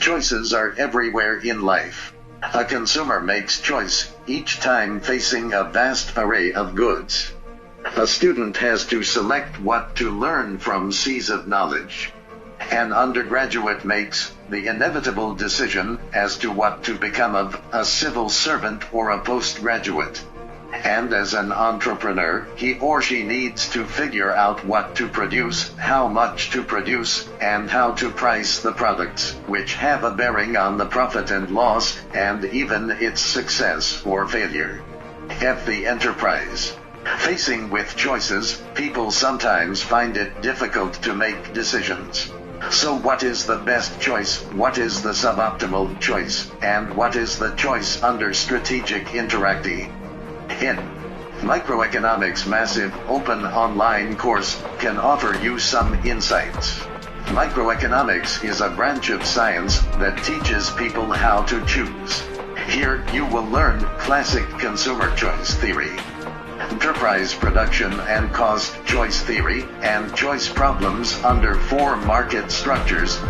Choices are everywhere in life. A consumer makes choice each time facing a vast array of goods. A student has to select what to learn from seas of knowledge. An undergraduate makes the inevitable decision as to what to become of a civil servant or a postgraduate. And as an entrepreneur, he or she needs to figure out what to produce, how much to produce, and how to price the products, which have a bearing on the profit and loss, and even its success or failure. F. The enterprise. Facing with choices, people sometimes find it difficult to make decisions. So what is the best choice, what is the suboptimal choice, and what is the choice under strategic interactee? In Microeconomics' massive open online course can offer you some insights. Microeconomics is a branch of science that teaches people how to choose. Here you will learn classic consumer choice theory, enterprise production and cost choice theory, and choice problems under 4 market structures.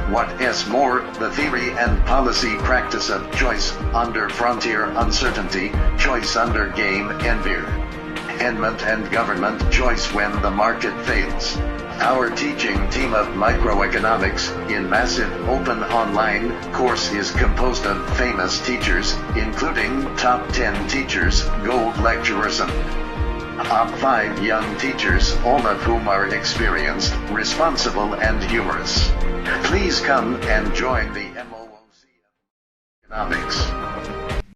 More, the theory and policy practice of choice under frontier uncertainty, choice under game environment and government choice when the market fails. Our teaching team of Microeconomics in massive open online course is composed of famous teachers, including top 10 teachers, gold lecturers, and top 5 young teachers, all of whom are experienced, responsible, and humorous. Please come and join the MOOC of Economics.